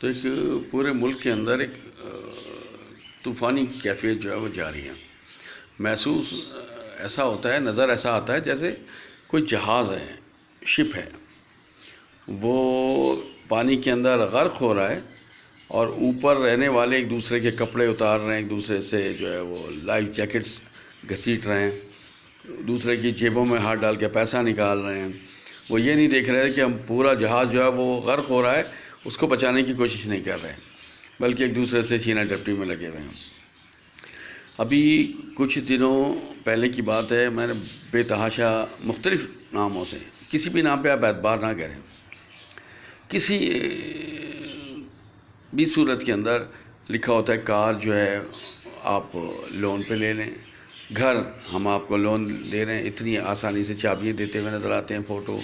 تو ایک پورے ملک کے اندر ایک طوفانی کیفیت جو ہے وہ جاری ہے. محسوس ایسا ہوتا ہے، نظر ایسا آتا ہے جیسے کوئی جہاز ہے، شپ ہے، وہ پانی کے اندر غرق ہو رہا ہے اور اوپر رہنے والے ایک دوسرے کے کپڑے اتار رہے ہیں، ایک دوسرے سے جو ہے وہ لائف جیکٹس گھسیٹ رہے ہیں، دوسرے کی جیبوں میں ہاتھ ڈال کے پیسہ نکال رہے ہیں. وہ یہ نہیں دیکھ رہے کہ ہم پورا جہاز جو ہے وہ غرق ہو رہا ہے، اس کو بچانے کی کوشش نہیں کر رہے، بلکہ ایک دوسرے سے چھینا ڈپٹی میں لگے ہوئے ہیں. ابھی کچھ دنوں پہلے کی بات ہے، میں نے بے تحاشا مختلف ناموں سے، کسی بھی نام پہ آپ اعتبار نہ کریں، کسی بھی صورت کے اندر لکھا ہوتا ہے کار جو ہے آپ لون پہ لے لیں، گھر ہم آپ کو لون دے رہے ہیں، اتنی آسانی سے چابیاں دیتے ہوئے نظر آتے ہیں فوٹو.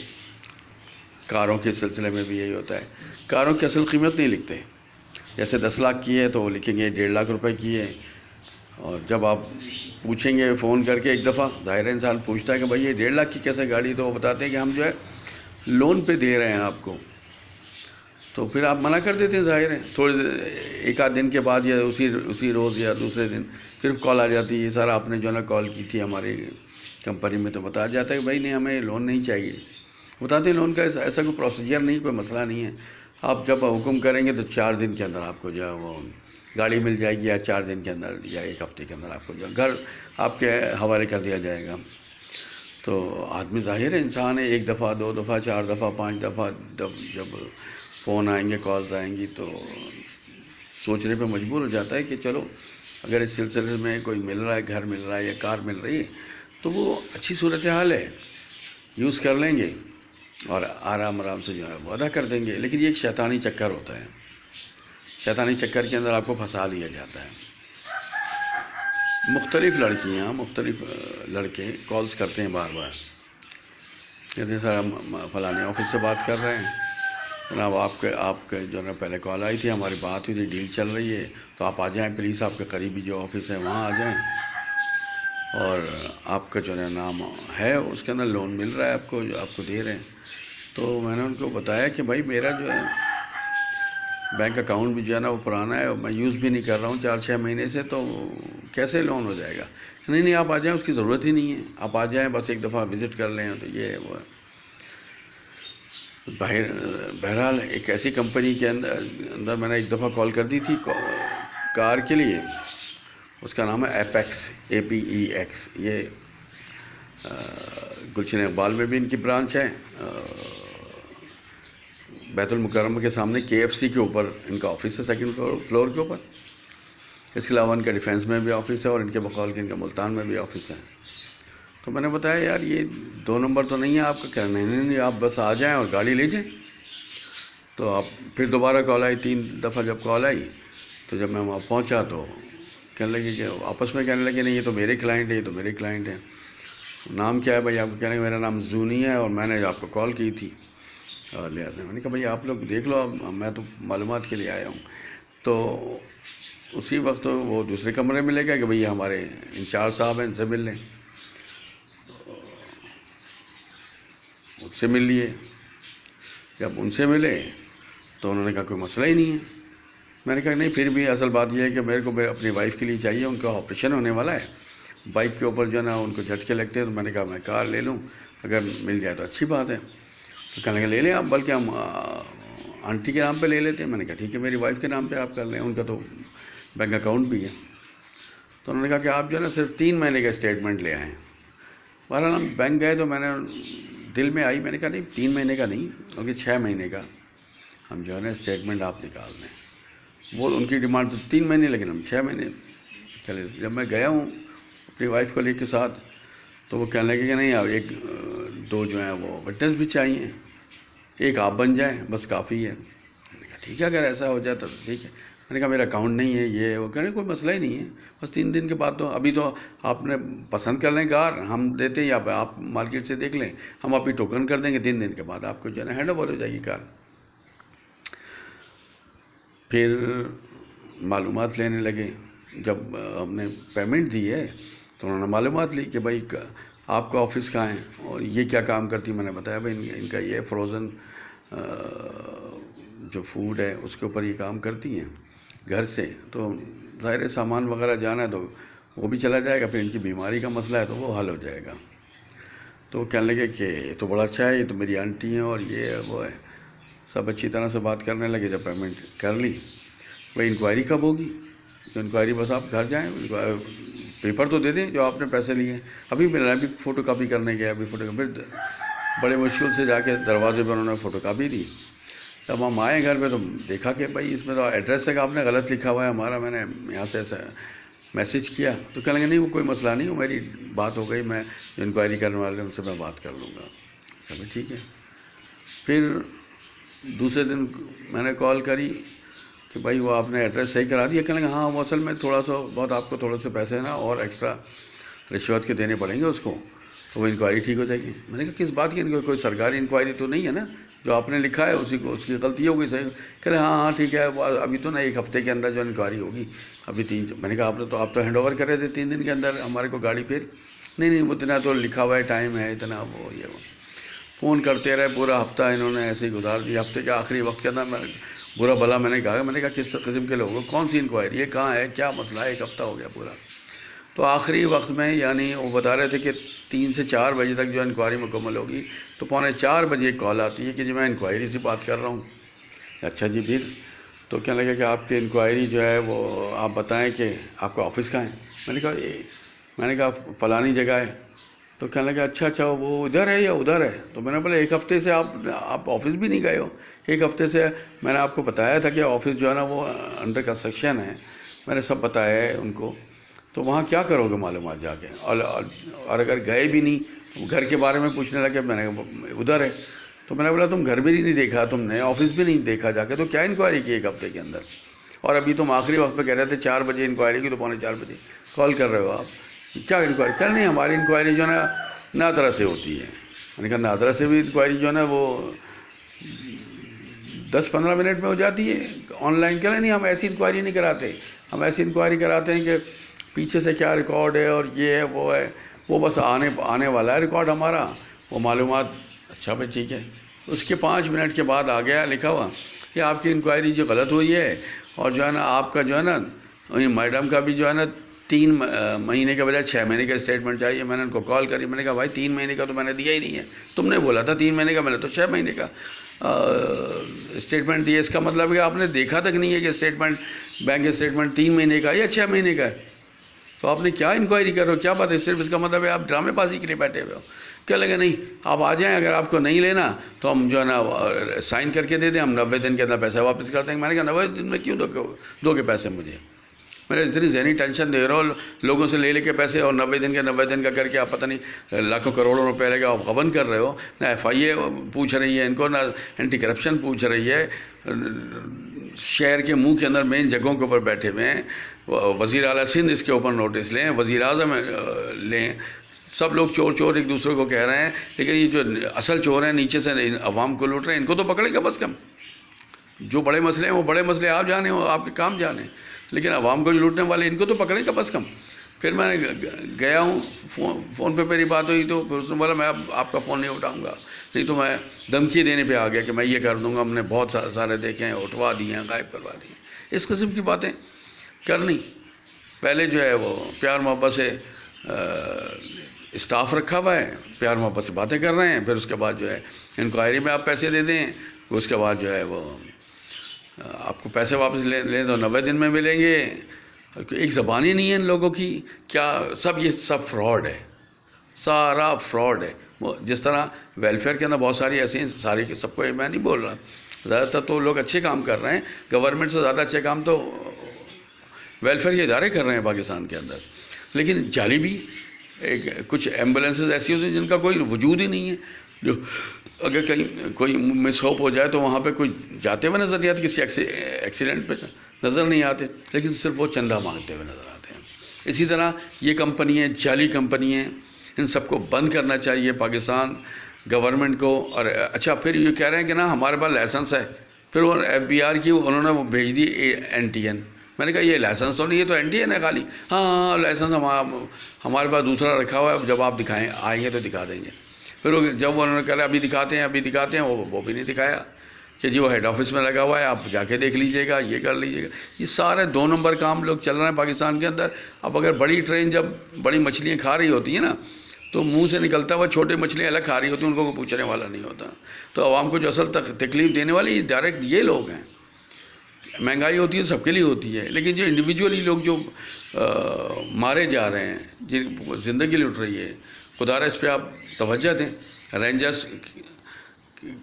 کاروں کے سلسلے میں بھی یہی ہوتا ہے، کاروں کی اصل قیمت نہیں لکھتے. جیسے 10 لاکھ کی ہے تو وہ لکھیں گے 1.5 لاکھ روپے کی ہے، اور جب آپ پوچھیں گے فون کر کے ایک دفعہ، ظاہر انسان پوچھتا ہے کہ بھائی یہ 1.5 لاکھ کی کیسے گاڑی، تو وہ بتاتے ہیں کہ ہم جو ہے لون پہ دے رہے ہیں آپ کو. تو پھر آپ منع کر دیتے ہیں، ظاہر ہے. تھوڑے ایک آدھ دن کے بعد یا اسی روز یا دوسرے دن پھر کال آ جاتی ہے، سر آپ نے جو ہے نا کال کی تھی ہماری کمپنی میں، تو بتایا جاتا ہے کہ بھائی نہیں ہمیں لون نہیں چاہیے. بتاتے ہیں لون کا ایسا کوئی پروسیجر نہیں، کوئی مسئلہ نہیں ہے، آپ جب حکم کریں گے تو 4 دن کے اندر آپ کو جو ہے وہ گاڑی مل جائے گی، یا 4 دن کے اندر یا 1 ہفتے کے اندر آپ کو جو گھر آپ کے حوالے کر دیا جائے گا. تو آدمی ظاہر ہے انسان ہے، 1 دفعہ 2 دفعہ 4 دفعہ 5 دفعہ جب فون آئیں گے، کالز آئیں گی، تو سوچنے پہ مجبور ہو جاتا ہے کہ چلو اگر اس سلسلے میں کوئی مل رہا ہے، گھر مل رہا ہے یا کار مل رہی ہے، تو وہ اچھی صورتحال ہے، یوز کر لیں گے اور آرام سے جو ہے وہ ادا کر دیں گے. لیکن یہ ایک شیطانی چکر ہوتا ہے، شیطانی چکر کے اندر آپ کو پھنسا لیا جاتا ہے. مختلف لڑکیاں، مختلف لڑکے کالز کرتے ہیں بار بار، کہتے ہیں سر ہم فلانے آفس سے بات کر رہے ہیں جناب، آپ کے جو ہے نا پہلے کال آئی تھی، ہماری بات ہوئی تھی، ڈیل چل رہی ہے، تو آپ آ جائیں پلیز، آپ کے قریبی جو آفس ہے وہاں آ جائیں، اور آپ کا جو ہے نام ہے اس کے اندر لون مل رہا ہے آپ کو، جو آپ کو دے رہے ہیں. تو میں نے ان کو بتایا کہ بھائی میرا جو ہے بینک اکاؤنٹ بھی جو ہے نا وہ پرانا ہے، اور میں یوز بھی نہیں کر رہا ہوں 4-6 مہینے سے، تو کیسے لون ہو جائے گا؟ نہیں آپ آ جائیں، اس کی ضرورت ہی نہیں ہے، آپ آ جائیں بس ایک دفعہ وزٹ کر لیں. تو یہ وہ بہرحال ایک ایسی کمپنی کے اندر میں نے ایک دفعہ کال کر دی تھی کار کے لیے، اس کا نام ہے ایپیکس، APEX. یہ گلشن اقبال میں بھی ان کی برانچ ہے، بیت المکرمہ کے سامنے KFC کے اوپر ان کا آفس ہے، 2nd فلور کے اوپر. اس کے علاوہ ان کا ڈیفینس میں بھی آفس ہے، اور ان کے بقول کے ان کا ملتان میں بھی آفس ہے. تو میں نے بتایا یار یہ 2 نمبر تو نہیں ہے آپ کا، کہہ نہیں آپ بس آ جائیں اور گاڑی لے جائیں. تو آپ پھر دوبارہ کال آئی، 3 دفعہ جب کال آئی، تو جب میں وہاں پہنچا تو کہنے لگے کہ آپس میں کہنے لگے نہیں یہ تو میرے کلائنٹ ہے، یہ تو میرے کلائنٹ ہیں. نام کیا ہے بھائی آپ کو؟ کہنے لگے میرا نام زونی ہے اور میں نے آپ کو کال کی تھی. میں نے کہا بھائی آپ لوگ دیکھ لو، میں تو معلومات کے لیے آیا ہوں. تو اسی وقت وہ دوسرے کمرے میں لے گیا کہ بھئی ہمارے انچارج صاحب ہیں، ان سے مل لیں. مجھ سے مل لیے. جب ان سے ملے تو انہوں نے کہا کوئی مسئلہ ہی نہیں ہے. میں نے کہا نہیں پھر بھی اصل بات یہ ہے کہ میرے کو اپنی وائف کے لیے چاہیے، ان کا آپریشن ہونے والا ہے، بائک کے اوپر جو ہے نا ان کو جھٹکے لگتے ہیں. تو میں نے کہا میں کار لے لوں، اگر مل جائے تو اچھی بات ہے. تو کہنے لگے لے لیں آپ، بلکہ ہم آنٹی کے نام پہ لے لیتے ہیں. میں نے کہا ٹھیک ہے میری وائف کے نام پہ آپ کر لیں، ان کا تو بینک اکاؤنٹ بھی ہے. تو انہوں نے کہا کہ آپ جو ہے نا صرف 3 مہینے کا اسٹیٹمنٹ لے آئیں. بہرحال ہم بینک گئے تو میں نے دل میں آئی، میں نے کہا نہیں 3 مہینے کا نہیں بلکہ 6 مہینے کا ہم جو ہے نا اسٹیٹمنٹ آپ نکال دیں. وہ ان کی ڈیمانڈ تو 3 مہینے، لیکن ہم 6 مہینے چلے. جب میں گیا ہوں اپنی وائف کو لے کے ساتھ، تو وہ کہنے لگے کہ نہیں آپ 2 جو ہیں وہ وٹنس بھی چاہیے، ایک آپ بن جائیں بس کافی ہے. میں نے کہا ٹھیک ہے اگر ایسا ہو جائے تو ٹھیک ہے. میں نے کہا میرا اکاؤنٹ نہیں ہے، یہ وہ کہنے کوئی مسئلہ ہی نہیں ہے، بس 3 دن کے بعد تو ابھی تو آپ نے پسند کر لیں کار، ہم دیتے ہیں، یا آپ مارکیٹ سے دیکھ لیں، ہم ابھی ٹوکن کر دیں گے، 3 دن کے بعد آپ کو جو ہے نا ہینڈ اوور ہو جائے گی کار. پھر معلومات لینے لگے. جب ہم نے پیمنٹ دی ہے تو انہوں نے معلومات لی کہ بھائی آپ کا آفس کہاں ہے اور یہ کیا کام کرتی. میں نے بتایا بھائی ان کا یہ فروزن جو فوڈ ہے اس کے اوپر یہ کام کرتی ہیں گھر سے، تو ظاہر سامان وغیرہ جانا ہے تو وہ بھی چلا جائے گا، پھر ان کی بیماری کا مسئلہ ہے تو وہ حل ہو جائے گا۔ تو کہنے لگے کہ یہ تو بڑا اچھا ہے، یہ تو میری آنٹی ہیں اور یہ ہے وہ ہے، سب اچھی طرح سے بات کرنے لگے۔ جب پیمنٹ کر لی، بھائی انکوائری کب ہوگی؟ تو انکوائری بس آپ گھر جائیں، پیپر تو دے دیں جو آپ نے پیسے لیے ہیں۔ ابھی میں ابھی فوٹو کاپی کرنے گیا، ابھی فوٹو کاپی بڑے مشکل سے جا کے دروازے پر انہوں نے فوٹو کاپی دی۔ تب ہم آئے گھر پہ تو دیکھا کہ بھائی اس میں تو ایڈریس تک آپ نے غلط لکھا ہوا ہے ہمارا، میں نے یہاں سے ایسا میسیج کیا۔ تو کہنے لگے نہیں وہ کوئی مسئلہ نہیں، وہ میری بات ہو گئی، میں جو انکوائری کرنے والے ان سے میں بات کر لوں گا۔ چلو ٹھیک ہے۔ پھر دوسرے دن میں نے کال کری کہ بھائی وہ آپ نے ایڈریس صحیح کرا دیا؟ کہنے لگے ہاں وہ اصل میں تھوڑا سا بہت آپ کو تھوڑے سے پیسے نا اور ایکسٹرا رشوت کے دینے پڑیں گے اس کو، تو وہ انکوائری ٹھیک ہو جائے گی۔ میں نے کہا کس بات کی کوئی سرکاری انکوائری تو نہیں ہے نا، جو آپ نے لکھا ہے اسی کو اس کی غلطی ہوگی صحیح۔ کہہ رہے ہاں ٹھیک ہے، ابھی تو نا ایک ہفتے کے اندر جو انکوائری ہوگی، ابھی میں نے کہا آپ تو ہینڈ اوور کر رہے تھے 3 دن کے اندر ہمارے کو گاڑی، پھر نہیں وہ اتنا تو لکھا ہوا ہے ٹائم ہے اتنا، وہ یہ وہ فون کرتے رہے پورا ہفتہ انہوں نے ایسے ہی گزار دیا۔ ہفتے کے آخری وقت کے اندر میں برا بھلا میں نے کہا کس قسم کے لوگوں کون سی انکوائری ہے، کہاں ہے، کیا مسئلہ ہے، ایک ہفتہ ہو گیا پورا۔ تو آخری وقت میں یعنی وہ بتا رہے تھے کہ 3 سے 4 بجے تک جو انکوائری مکمل ہوگی، تو 3:45 بجے ایک کال آتی ہے کہ جی میں انکوائری سے بات کر رہا ہوں۔ اچھا جی پھر؟ تو کہنے لگا کہ آپ کی انکوائری جو ہے وہ آپ بتائیں کہ آپ کا آفس کہاں ہے؟ میں نے کہا فلانی جگہ ہے۔ تو کہنے لگا اچھا وہ ادھر ہے یا ادھر ہے؟ تو میں نے بولا 1 ہفتے سے آپ آفس بھی نہیں گئے ہو، 1 ہفتے سے میں نے آپ کو بتایا تھا کہ آفس جو ہے نا وہ انڈر کنسٹرکشن ہے، میں نے سب بتایا ہے ان کو، تو وہاں کیا کرو گے معلومات جا کے؟ اور اگر گئے بھی نہیں تو گھر کے بارے میں پوچھنے لگے، میں نے کہا ادھر ہے۔ تو میں نے بولا تم گھر بھی نہیں دیکھا تم نے، آفس بھی نہیں دیکھا جا کے، تو کیا انکوائری کی 1 ہفتے کے اندر؟ اور ابھی تم آخری وقت پہ کہہ رہے تھے 4 بجے انکوائری کی، تو 3:45 بجے کال کر رہے ہو آپ، کیا انکوائری؟ کہہ نہیں ہماری انکوائری جو ہے نا نادرا سے ہوتی ہے۔ میں نے کہا نادرا سے بھی انکوائری جو ہے نا وہ 10-15 منٹ میں ہو جاتی ہے آن لائن۔ کہہ نہیں ہم ایسی انکوائری نہیں کراتے، ہم ایسی انکوائری کراتے ہیں کہ پیچھے سے کیا ریکارڈ ہے اور یہ ہے وہ ہے، وہ بس آنے والا ہے ریکارڈ ہمارا، وہ معلومات۔ اچھا بھائی ٹھیک ہے۔ اس کے 5 منٹ کے بعد آ گیا لکھا ہوا کہ آپ کی انکوائری جو غلط ہوئی ہے، اور جو ہے نا آپ کا جو ہے نا میڈم کا بھی جو ہے نا 3 مہینے کے بجائے 6 مہینے کا اسٹیٹمنٹ چاہیے۔ میں نے ان کو کال کری، میں نے کہا بھائی 3 مہینے کا تو میں نے دیا ہی نہیں ہے، تم نے بولا تھا 3 مہینے کا، میں نے تو 6 مہینے کا اسٹیٹمنٹ دیا۔ اس کا مطلب ہے کہ آپ نے دیکھا تک نہیں ہے کہ اسٹیٹمنٹ بینک اسٹیٹمنٹ 3 مہینے کا یا 6 مہینے کا ہے، تو آپ نے کیا انکوائری کر رہے ہو، کیا بات ہے؟ صرف اس کا مطلب ہے آپ ڈرامے بازی کے لیے بیٹھے ہوئے ہو۔ کیا لگے نہیں آپ آ جائیں، اگر آپ کو نہیں لینا تو ہم جو ہے نا سائن کر کے دے دیں، ہم 90 دن کے اندر پیسہ واپس کر دیں گے۔ میں نے کہا 90 دن میں کیوں دو گے پیسے مجھے؟ میں نے اتنی ذہنی ٹینشن دے رہا ہوں لوگوں سے لے کے پیسے، اور 90 دن کا کر کے آپ پتہ نہیں لاکھوں کروڑوں روپے لے کے آپ غبن کر رہے ہو۔ نہ FIA پوچھ رہی ہے ان کو، نہ اینٹی کرپشن پوچھ رہی ہے، شہر کے منہ کے اندر مین جگہوں کے اوپر بیٹھے ہوئے ہیں۔ وزیر اعلیٰ سندھ اس کے اوپر نوٹس لیں، وزیر اعظم لیں، سب لوگ چور ایک دوسرے کو کہہ رہے ہیں، لیکن یہ جو اصل چور ہیں نیچے سے عوام کو لوٹ رہے ہیں، ان کو تو پکڑے گا بس کم۔ جو بڑے مسئلے ہیں وہ بڑے مسئلے آپ جانے، وہ آپ کے کام جانے، لیکن عوام کو جو لوٹنے والے ان کو تو پکڑے گا بس کم۔ پھر میں گیا ہوں، فون پہ میری بات ہوئی، تو پھر اس نے بولا میں اب آپ کا فون نہیں اٹھاؤں گا، نہیں تو میں دھمکی دینے پہ آ گیا کہ میں یہ کر دوں گا، ہم نے بہت سارے دیکھے ہیں، اٹھوا دیے ہیں، غائب کروا دیے ہیں۔ اس قسم کی باتیں کرنی، پہلے جو ہے وہ پیار محبت سے اسٹاف رکھا ہوا ہے، پیار محبت سے باتیں کر رہے ہیں، پھر اس کے بعد جو ہے انکوائری میں آپ پیسے دے دیں، اس کے بعد جو ہے وہ آپ کو پیسے واپس لیں تو 90 دن میں ملیں گے۔ ایک زبان ہی نہیں ہے ان لوگوں کی، کیا یہ سب فراڈ ہے، سارا فراڈ ہے۔ جس طرح ویلفیئر کے اندر بہت ساری ایسی ہیں، ساری سب کو میں نہیں بول رہا، زیادہ تر تو لوگ اچھے کام کر رہے ہیں، گورنمنٹ سے زیادہ اچھے کام تو ویلفیئر کے ادارے کر رہے ہیں پاکستان کے اندر، لیکن جعلی بھی کچھ ایمبولینسز ایسی ہوتی ہیں جن کا کوئی وجود ہی نہیں ہے، جو اگر کہیں کوئی مس ہوپ ہو جائے تو وہاں پہ کوئی جاتے ہوئے نظر نہیں آتے، کسی ایکسیڈنٹ پہ نظر نہیں آتے، لیکن صرف وہ چندہ مانگتے ہوئے نظر آتے ہیں۔ اسی طرح یہ کمپنی ہیں، جعلی کمپنی ہیں، ان سب کو بند کرنا چاہیے پاکستان گورنمنٹ کو۔ اور اچھا پھر یہ کہہ رہے ہیں کہ نا ہمارے پاس لائسنس ہے، پھر وہ FBR کی انہوں نے وہ بھیج دی NTN۔ میں نے کہا یہ لائسنس تو نہیں ہے، تو NTN ہے خالی۔ ہاں لائسنس ہمارے پاس دوسرا رکھا ہوا ہے، جب آپ آئیں گے تو دکھا دیں گے۔ پھر جب انہوں نے کہا ابھی دکھاتے ہیں وہ بھی نہیں دکھایا۔ کہ جی وہ ہیڈ آفس میں لگا ہوا ہے، آپ جا کے دیکھ لیجئے گا، یہ کر لیجئے گا. یہ سارے 2 نمبر کام لوگ چل رہے ہیں پاکستان کے اندر. اب اگر بڑی ٹرین جب بڑی مچھلیاں کھا رہی ہوتی ہیں نا، تو منہ سے نکلتا ہوا چھوٹے مچھلیاں الگ کھا رہی ہوتی ہیں، ان کو کوئی پوچھنے والا نہیں ہوتا. تو عوام کو جو اصل تکلیف دینے والی ڈائریکٹ یہ لوگ ہیں. مہنگائی ہوتی ہے سب کے لیے ہوتی ہے، لیکن جو انڈیویجولی لوگ جو مارے جا رہے ہیں، جن کو زندگی لٹ رہی ہے، خدا را اس پہ آپ توجہ دیں. رینجرز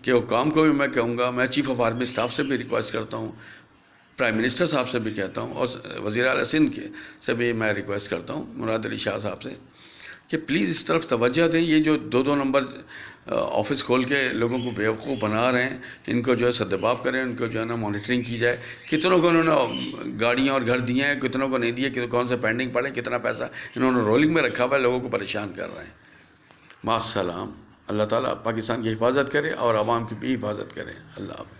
کے حکام کو بھی میں کہوں گا، میں چیف آف آرمی اسٹاف سے بھی ریکویسٹ کرتا ہوں، پرائم منسٹر صاحب سے بھی کہتا ہوں، اور وزیر اعلیٰ سندھ کے سے بھی میں ریکویسٹ کرتا ہوں، مراد علی شاہ صاحب سے، کہ پلیز اس طرف توجہ دیں. یہ جو 2 نمبر آفس کھول کے لوگوں کو بیوقوف بنا رہے ہیں، ان کو جو ہے سدباب کریں، ان کو جو ہے نا مانیٹرنگ کی جائے. کتنوں کو انہوں نے گاڑیاں اور گھر دیے ہیں، کتنوں کو نہیں دیے، کون سے پینڈنگ پڑے، کتنا پیسہ انہوں نے رولنگ میں رکھا ہوا ہے، لوگوں کو پریشان کر رہے ہیں. مع السلام. اللہ تعالیٰ پاکستان کی حفاظت کرے اور عوام کی بھی حفاظت کرے. اللہ حافظ.